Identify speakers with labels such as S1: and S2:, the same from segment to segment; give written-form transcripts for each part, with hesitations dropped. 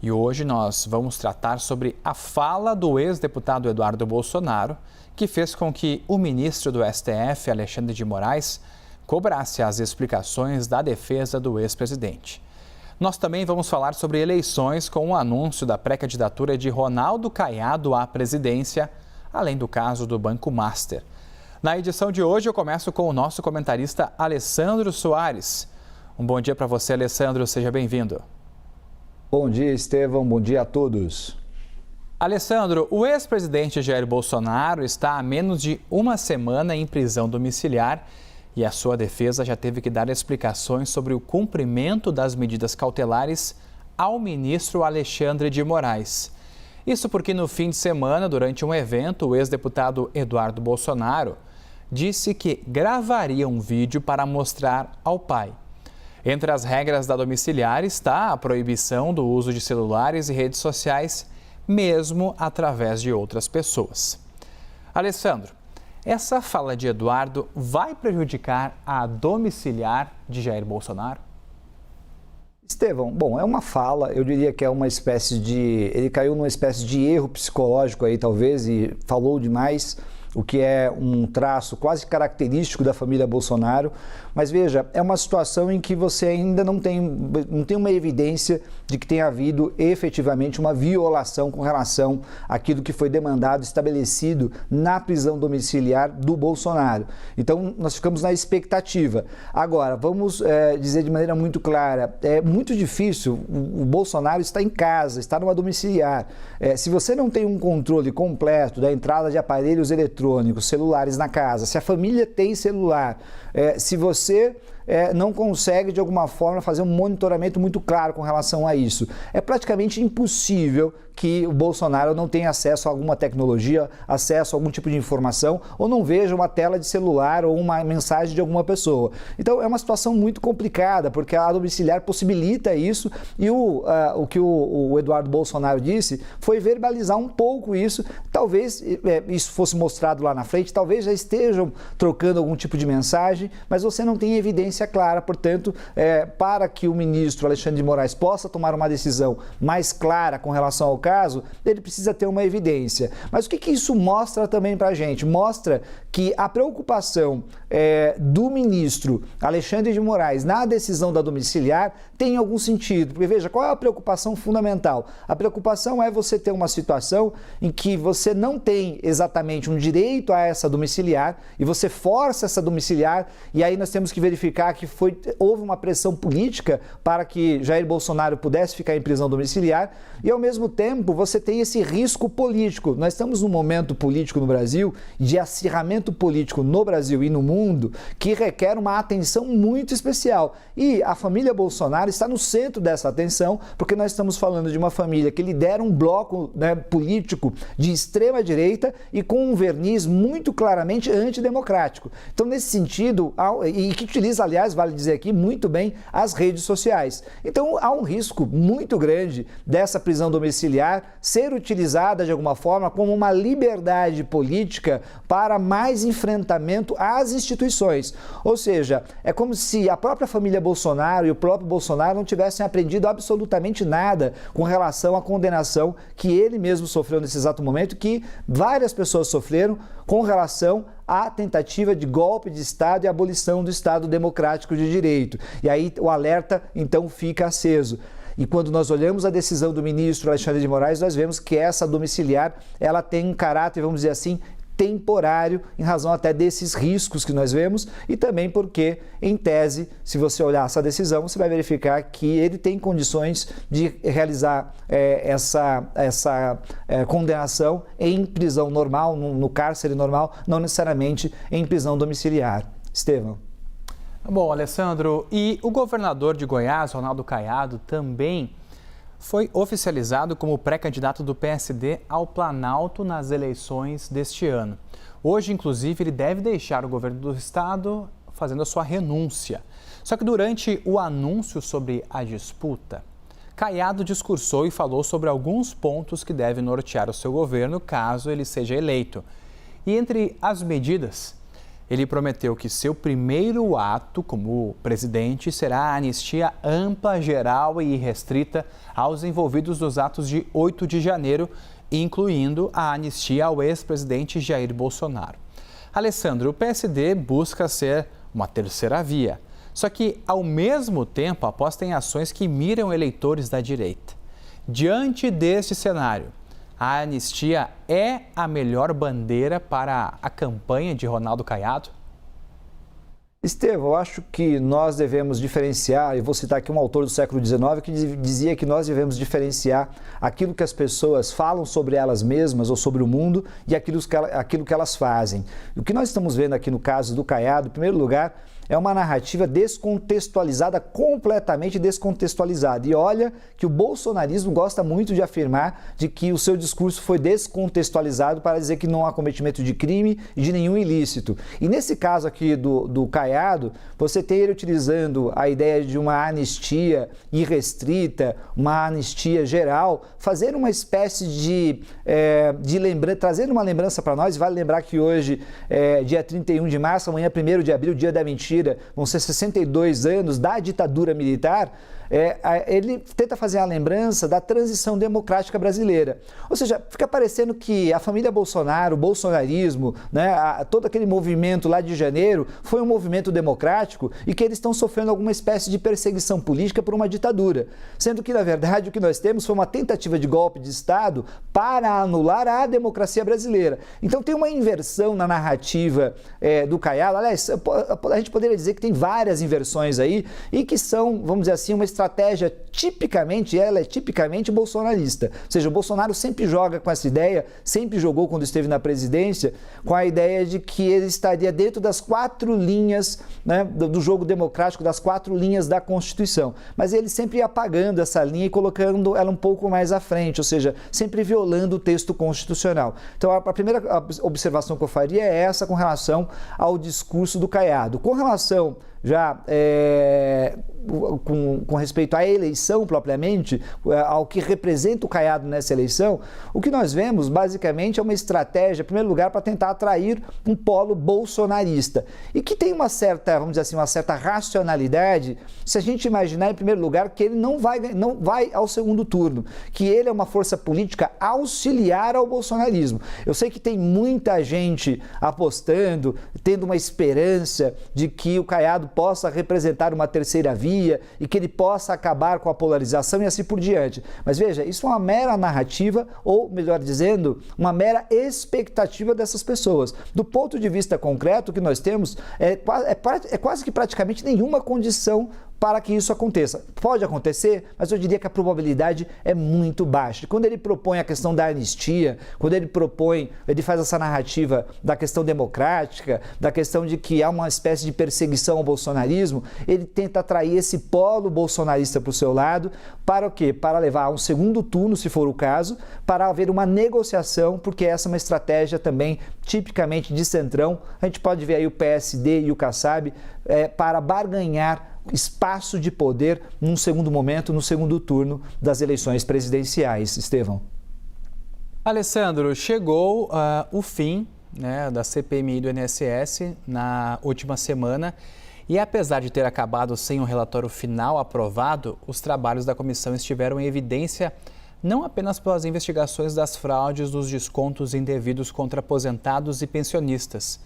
S1: E hoje nós vamos tratar sobre a fala do ex-deputado Eduardo Bolsonaro, que fez com que o ministro do STF, Alexandre de Moraes, cobrasse as explicações da defesa do ex-presidente. Nós também vamos falar sobre eleições com o anúncio da pré-candidatura de Ronaldo Caiado à presidência, além do caso do Banco Master. Na edição de hoje eu começo com o nosso comentarista Alessandro Soares. Um bom dia para você, Alessandro, seja bem-vindo.
S2: Bom dia, Estevão, bom dia a todos.
S1: Alessandro, o ex-presidente Jair Bolsonaro está há menos de uma semana em prisão domiciliar e a sua defesa já teve que dar explicações sobre o cumprimento das medidas cautelares ao ministro Alexandre de Moraes. Isso porque no fim de semana, durante um evento, o ex-deputado Eduardo Bolsonaro disse que gravaria um vídeo para mostrar ao pai. Entre as regras da domiciliar está a proibição do uso de celulares e redes sociais, mesmo através de outras pessoas. Alessandro, essa fala de Eduardo vai prejudicar a domiciliar de Jair Bolsonaro?
S2: Estevão, bom, é uma fala, eu diria que é uma espécie de... Ele caiu numa espécie de erro psicológico aí, talvez, e falou demais, o que é um traço quase característico da família Bolsonaro. Mas veja, é uma situação em que você ainda não tem uma evidência de que tenha havido efetivamente uma violação com relação àquilo que foi demandado, estabelecido na prisão domiciliar do Bolsonaro. Então, nós ficamos na expectativa. Agora, vamos dizer de maneira muito clara, é muito difícil, o Bolsonaro está em casa, está numa domiciliar. Se você não tem um controle completo da entrada de aparelhos eletrônicos, celulares na casa, se a família tem celular, se você não consegue de alguma forma fazer um monitoramento muito claro com relação a isso, é praticamente impossível que o Bolsonaro não tenha acesso a alguma tecnologia, acesso a algum tipo de informação, ou não veja uma tela de celular ou uma mensagem de alguma pessoa. Então é uma situação muito complicada, porque a domiciliar possibilita isso, e o que o Eduardo Bolsonaro disse foi verbalizar um pouco isso. Talvez isso fosse mostrado lá na frente, talvez já estejam trocando algum tipo de mensagem, mas você não tem evidência clara. Portanto, para que o ministro Alexandre de Moraes possa tomar uma decisão mais clara com relação ao caso, ele precisa ter uma evidência. Mas o que isso mostra também para a gente? Mostra que a preocupação do ministro Alexandre de Moraes na decisão da domiciliar tem algum sentido. Porque veja, qual é a preocupação fundamental? A preocupação é você ter uma situação em que você não tem exatamente um direito a essa domiciliar e você força essa domiciliar, e aí nós temos que verificar que houve uma pressão política para que Jair Bolsonaro pudesse ficar em prisão domiciliar, e ao mesmo tempo você tem esse risco político. Nós estamos num momento político no Brasil, de acirramento político no Brasil e no mundo, que requer uma atenção muito especial. E a família Bolsonaro está no centro dessa atenção, porque nós estamos falando de uma família que lidera um bloco, político de extrema direita e com um verniz muito claramente antidemocrático. Então, nesse sentido, e que utiliza, aliás, vale dizer aqui, muito bem as redes sociais. Então, há um risco muito grande dessa prisão domiciliar ser utilizada de alguma forma como uma liberdade política para mais enfrentamento às instituições. Ou seja, é como se a própria família Bolsonaro e o próprio Bolsonaro não tivessem aprendido absolutamente nada com relação à condenação que ele mesmo sofreu nesse exato momento, que várias pessoas sofreram com relação à tentativa de golpe de Estado e abolição do Estado democrático de direito. E aí o alerta, então, fica aceso. E quando nós olhamos a decisão do ministro Alexandre de Moraes, nós vemos que essa domiciliar, ela tem um caráter, vamos dizer assim, temporário, em razão até desses riscos que nós vemos, e também porque, em tese, se você olhar essa decisão, você vai verificar que ele tem condições de realizar essa condenação em prisão normal, no cárcere normal, não necessariamente em prisão domiciliar. Estevão.
S1: Bom, Alessandro, e o governador de Goiás, Ronaldo Caiado, também foi oficializado como pré-candidato do PSD ao Planalto nas eleições deste ano. Hoje, inclusive, ele deve deixar o governo do estado fazendo a sua renúncia. Só que durante o anúncio sobre a disputa, Caiado discursou e falou sobre alguns pontos que devem nortear o seu governo caso ele seja eleito. E entre as medidas, Ele prometeu que seu primeiro ato como presidente será a anistia ampla, geral e irrestrita aos envolvidos nos atos de 8 de janeiro, incluindo a anistia ao ex-presidente Jair Bolsonaro. Alessandro, o PSD busca ser uma terceira via, só que, ao mesmo tempo, aposta em ações que miram eleitores da direita. Diante deste cenário, a anistia é a melhor bandeira para a campanha de Ronaldo Caiado?
S2: Estevão, eu acho que nós devemos diferenciar, eu vou citar aqui um autor do século XIX que dizia que nós devemos diferenciar aquilo que as pessoas falam sobre elas mesmas ou sobre o mundo e aquilo que elas fazem. O que nós estamos vendo aqui no caso do Caiado, em primeiro lugar, é uma narrativa descontextualizada, completamente descontextualizada. E olha que o bolsonarismo gosta muito de afirmar de que o seu discurso foi descontextualizado para dizer que não há cometimento de crime e de nenhum ilícito. E nesse caso aqui do Caiado, você tem ele utilizando a ideia de uma anistia irrestrita, uma anistia geral, fazer uma espécie de lembrança, trazendo uma lembrança para nós. Vale lembrar que hoje é dia 31 de março, amanhã é 1º de abril, dia da mentira, vão ser 62 anos da ditadura militar. Ele tenta fazer a lembrança da transição democrática brasileira. Ou seja, fica parecendo que a família Bolsonaro, o bolsonarismo, né, todo aquele movimento lá de janeiro foi um movimento democrático e que eles estão sofrendo alguma espécie de perseguição política por uma ditadura. Sendo que, na verdade, o que nós temos foi uma tentativa de golpe de Estado para anular a democracia brasileira. Então tem uma inversão na narrativa do Caiado. Aliás, a gente poderia dizer que tem várias inversões aí e que são, vamos dizer assim, uma estratégia tipicamente bolsonarista. Ou seja, o Bolsonaro sempre joga com essa ideia, sempre jogou quando esteve na presidência, com a ideia de que ele estaria dentro das 4 linhas, né, do jogo democrático, das 4 linhas da Constituição. Mas ele sempre ia apagando essa linha e colocando ela um pouco mais à frente, ou seja, sempre violando o texto constitucional. Então, a primeira observação que eu faria é essa com relação ao discurso do Caiado. Com relação já com respeito à eleição propriamente, ao que representa o Caiado nessa eleição, o que nós vemos basicamente é uma estratégia, em primeiro lugar, para tentar atrair um polo bolsonarista e que tem uma certa, vamos dizer assim, uma certa racionalidade se a gente imaginar, em primeiro lugar, que ele não vai ao segundo turno, que ele é uma força política auxiliar ao bolsonarismo. Eu sei que tem muita gente apostando, tendo uma esperança de que o Caiado possa representar uma terceira via e que ele possa acabar com a polarização e assim por diante. Mas veja, isso é uma mera narrativa, ou melhor dizendo, uma mera expectativa dessas pessoas. Do ponto de vista concreto, o que nós temos é quase que praticamente nenhuma condição para que isso aconteça. Pode acontecer, mas eu diria que a probabilidade é muito baixa. Quando ele propõe a questão da anistia, quando ele faz essa narrativa da questão democrática, da questão de que há uma espécie de perseguição ao bolsonarismo, ele tenta atrair esse polo bolsonarista para o seu lado, para o quê? Para levar a um segundo turno, se for o caso, para haver uma negociação, porque essa é uma estratégia também tipicamente de centrão. A gente pode ver aí o PSD e o Kassab para barganhar espaço de poder num segundo momento, no segundo turno das eleições presidenciais. Estevão.
S1: Alessandro, chegou o fim, né, da CPMI do INSS na última semana e, apesar de ter acabado sem um relatório final aprovado, os trabalhos da comissão estiveram em evidência não apenas pelas investigações das fraudes dos descontos indevidos contra aposentados e pensionistas,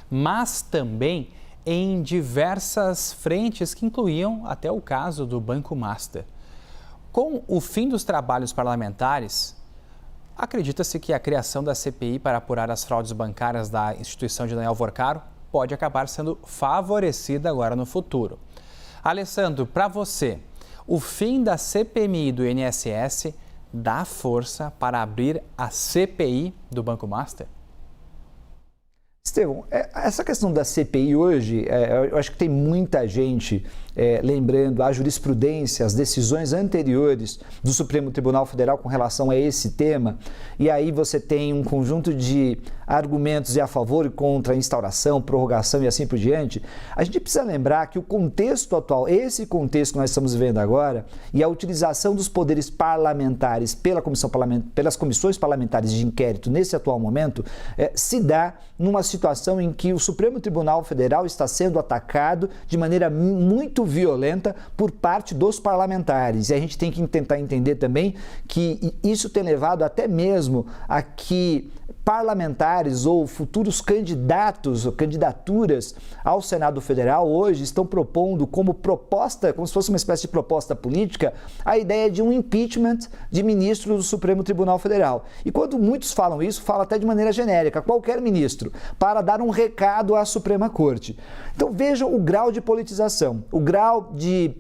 S1: mas também em diversas frentes que incluíam até o caso do Banco Master. Com o fim dos trabalhos parlamentares, acredita-se que a criação da CPI para apurar as fraudes bancárias da instituição de Daniel Vorcaro pode acabar sendo favorecida agora no futuro. Alessandro, para você, o fim da CPMI do INSS dá força para abrir a CPI do Banco Master?
S2: Estevão, essa questão da CPI hoje, eu acho que tem muita gente lembrando a jurisprudência, as decisões anteriores do Supremo Tribunal Federal com relação a esse tema, e aí você tem um conjunto de argumentos a favor e contra a instauração, prorrogação e assim por diante, a gente precisa lembrar que o contexto atual, esse contexto que nós estamos vivendo agora, e a utilização dos poderes parlamentares pelas comissões parlamentares de inquérito nesse atual momento, se dá numa situação em que o Supremo Tribunal Federal está sendo atacado de maneira muito violenta por parte dos parlamentares. E a gente tem que tentar entender também que isso tem levado até mesmo a que parlamentares ou futuros candidatos ou candidaturas ao Senado Federal hoje estão propondo como proposta, como se fosse uma espécie de proposta política, a ideia de um impeachment de ministro do Supremo Tribunal Federal. E quando muitos falam isso, falam até de maneira genérica, qualquer ministro, para dar um recado à Suprema Corte. Então vejam o grau de politização, o grau de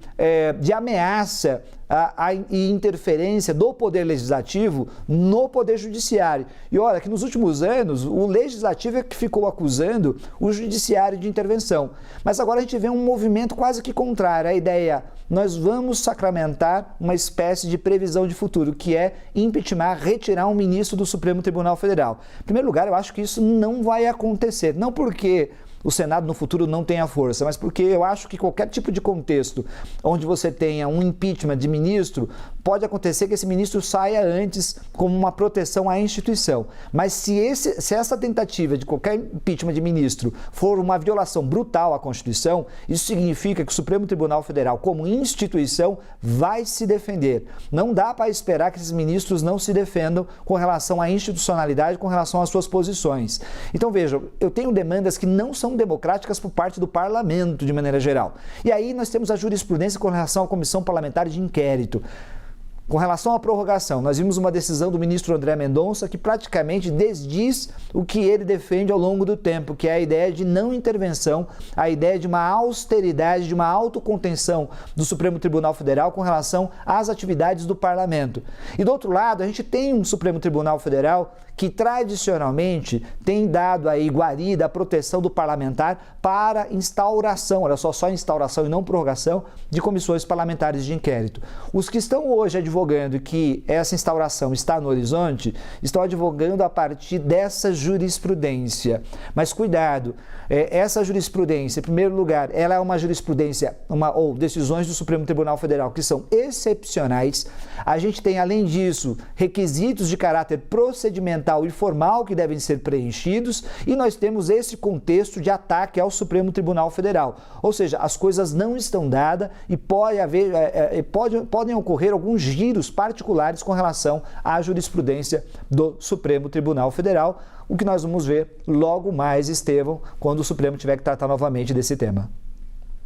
S2: ameaça e interferência do Poder Legislativo no Poder Judiciário. E olha que nos últimos anos o Legislativo é que ficou acusando o Judiciário de intervenção. Mas agora a gente vê um movimento quase que contrário. A ideia, nós vamos sacramentar uma espécie de previsão de futuro, que é impeachment, retirar um ministro do Supremo Tribunal Federal. Em primeiro lugar, eu acho que isso não vai acontecer. Não porque o Senado no futuro não tenha força, mas porque eu acho que qualquer tipo de contexto onde você tenha um impeachment de ministro, pode acontecer que esse ministro saia antes como uma proteção à instituição. Mas se essa tentativa de qualquer impeachment de ministro for uma violação brutal à Constituição, isso significa que o Supremo Tribunal Federal, como instituição, vai se defender. Não dá para esperar que esses ministros não se defendam com relação à institucionalidade, com relação às suas posições. Então vejam, eu tenho demandas que não são democráticas por parte do parlamento de maneira geral. E aí nós temos a jurisprudência com relação à comissão parlamentar de inquérito. Com relação à prorrogação, nós vimos uma decisão do ministro André Mendonça que praticamente desdiz o que ele defende ao longo do tempo, que é a ideia de não intervenção, a ideia de uma austeridade, de uma autocontenção do Supremo Tribunal Federal com relação às atividades do parlamento. E do outro lado, a gente tem um Supremo Tribunal Federal que tradicionalmente tem dado aí guarida a proteção do parlamentar para instauração, olha só instauração e não prorrogação de comissões parlamentares de inquérito. Os que estão hoje advogando que essa instauração está no horizonte, estão advogando a partir dessa jurisprudência. Mas cuidado, essa jurisprudência, em primeiro lugar, ela é uma jurisprudência, ou decisões do Supremo Tribunal Federal que são excepcionais. A gente tem, além disso, requisitos de caráter procedimental e formal que devem ser preenchidos, e nós temos esse contexto de ataque ao Supremo Tribunal Federal. Ou seja, as coisas não estão dadas e podem ocorrer alguns giros particulares com relação à jurisprudência do Supremo Tribunal Federal, o que nós vamos ver logo mais, Estevão, quando o Supremo tiver que tratar novamente desse tema.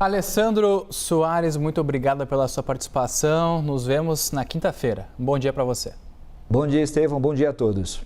S1: Alessandro Soares, muito obrigado pela sua participação. Nos vemos na quinta-feira. Um bom dia para você.
S2: Bom dia, Estevão. Bom dia a todos.